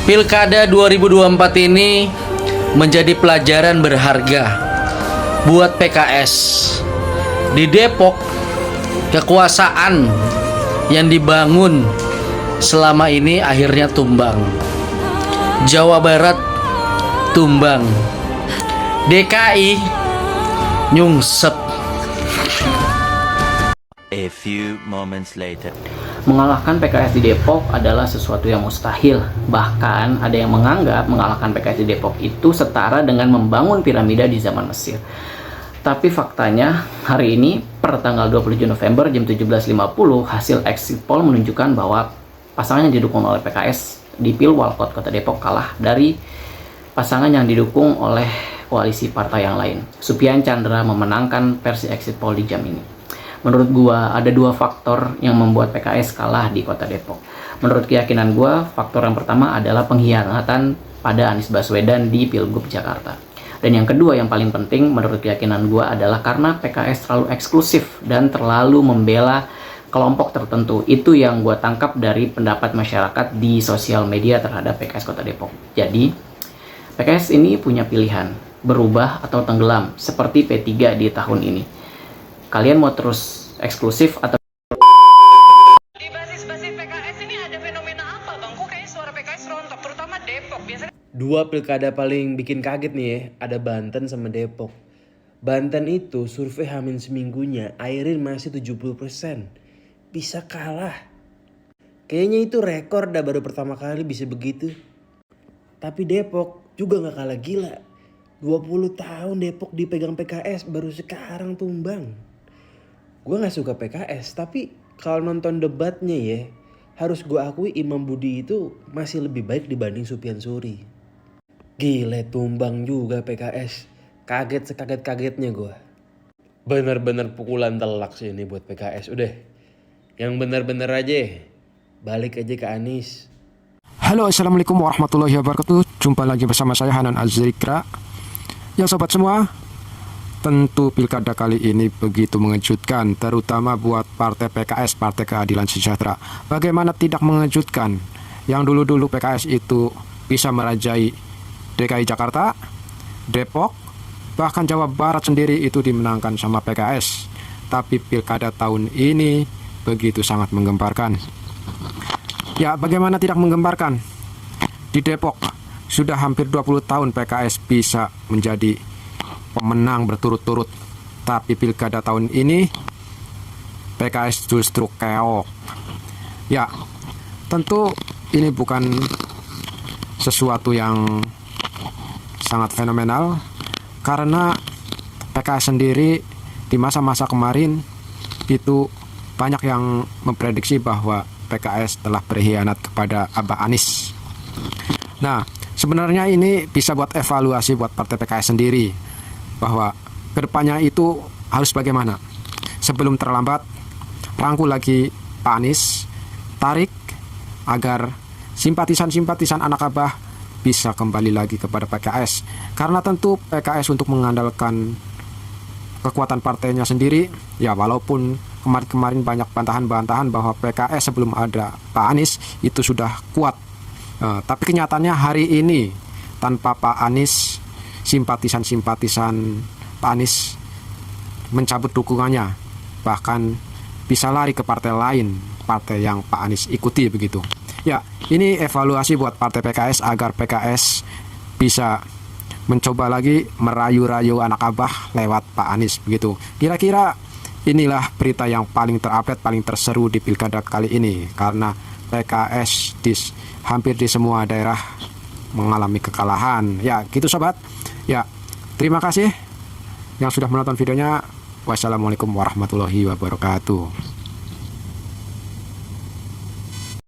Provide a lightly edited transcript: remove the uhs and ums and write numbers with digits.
Pilkada 2024 ini menjadi pelajaran berharga buat PKS. Di Depok, kekuasaan yang dibangun selama ini akhirnya tumbang. Jawa Barat tumbang. DKI nyungsep. A few moments later. Mengalahkan PKS di Depok adalah sesuatu yang mustahil. Bahkan ada yang menganggap mengalahkan PKS di Depok itu setara dengan membangun piramida di zaman Mesir. Tapi faktanya hari ini per tanggal 27 November jam 17.50 hasil exit poll menunjukkan bahwa pasangan yang didukung oleh PKS di Pilwalkot Kota Depok kalah dari pasangan yang didukung oleh koalisi partai yang lain. Supian Chandra memenangkan versi exit poll di jam ini. Menurut gua ada dua faktor yang membuat PKS kalah di Kota Depok. Menurut keyakinan gua, faktor yang pertama adalah pengkhianatan pada Anies Baswedan di Pilgub Jakarta. Dan yang kedua yang paling penting menurut keyakinan gua adalah karena PKS terlalu eksklusif dan terlalu membela kelompok tertentu. Itu yang gua tangkap dari pendapat masyarakat di sosial media terhadap PKS Kota Depok. Jadi, PKS ini punya pilihan, berubah atau tenggelam seperti P3 di tahun ini. Kalian mau terus eksklusif atau di basis-basis PKS ini ada fenomena apa bang? Kok kayaknya suara PKS rontok, terutama Depok biasanya. Dua pilkada paling bikin kaget nih ya, ada Banten sama Depok. Banten itu survei hamin seminggunya, Airin masih 70%. Bisa kalah. Kayaknya itu rekor dah, baru pertama kali bisa begitu. Tapi Depok juga gak kalah gila. 20 tahun Depok dipegang PKS, baru sekarang tumbang. Gue gak suka PKS, tapi kalau nonton debatnya ya, harus gue akui Imam Budi itu masih lebih baik dibanding Sufyan Suri. Gile, tumbang juga PKS. Kaget sekaget-kagetnya gue. Bener-bener pukulan telak sih ini buat PKS. Udah, yang bener-bener aja, balik aja ke Anies. Halo, assalamualaikum warahmatullahi wabarakatuh. Jumpa lagi bersama saya Hanan Azrikra. Ya sobat semua, tentu pilkada kali ini begitu mengejutkan, terutama buat partai PKS, Partai Keadilan Sejahtera. Bagaimana tidak mengejutkan? Yang dulu-dulu PKS itu bisa merajai DKI Jakarta, Depok, bahkan Jawa Barat sendiri itu dimenangkan sama PKS. Tapi pilkada tahun ini begitu sangat menggemparkan. Ya, bagaimana tidak menggemparkan? Di Depok sudah hampir 20 tahun PKS bisa menjadi pemenang berturut-turut. Tapi pilkada tahun ini PKS justru keok. Ya, tentu ini bukan sesuatu yang sangat fenomenal, karena PKS sendiri di masa-masa kemarin itu banyak yang memprediksi bahwa PKS telah berkhianat kepada Abah Anies. Nah, sebenarnya ini bisa buat evaluasi buat partai PKS sendiri, bahwa kedepannya itu harus bagaimana. Sebelum terlambat, rangkul lagi Pak Anies, tarik agar simpatisan-simpatisan anak Abah bisa kembali lagi kepada PKS. Karena tentu PKS untuk mengandalkan kekuatan partainya sendiri, ya walaupun kemarin-kemarin banyak bantahan-bantahan bahwa PKS sebelum ada Pak Anies itu sudah kuat. Tapi kenyataannya hari ini tanpa Pak Anies, simpatisan-simpatisan Pak Anies mencabut dukungannya, bahkan bisa lari ke partai lain, partai yang Pak Anies ikuti begitu. Ya, ini evaluasi buat partai PKS agar PKS bisa mencoba lagi merayu-rayu anak Abah lewat Pak Anies begitu. Kira-kira inilah berita yang paling terupdate, paling terseru di pilkada kali ini, karena PKS hampir di semua daerah mengalami kekalahan. Ya, gitu sobat. Ya, terima kasih yang sudah menonton videonya. Wassalamualaikum warahmatullahi wabarakatuh.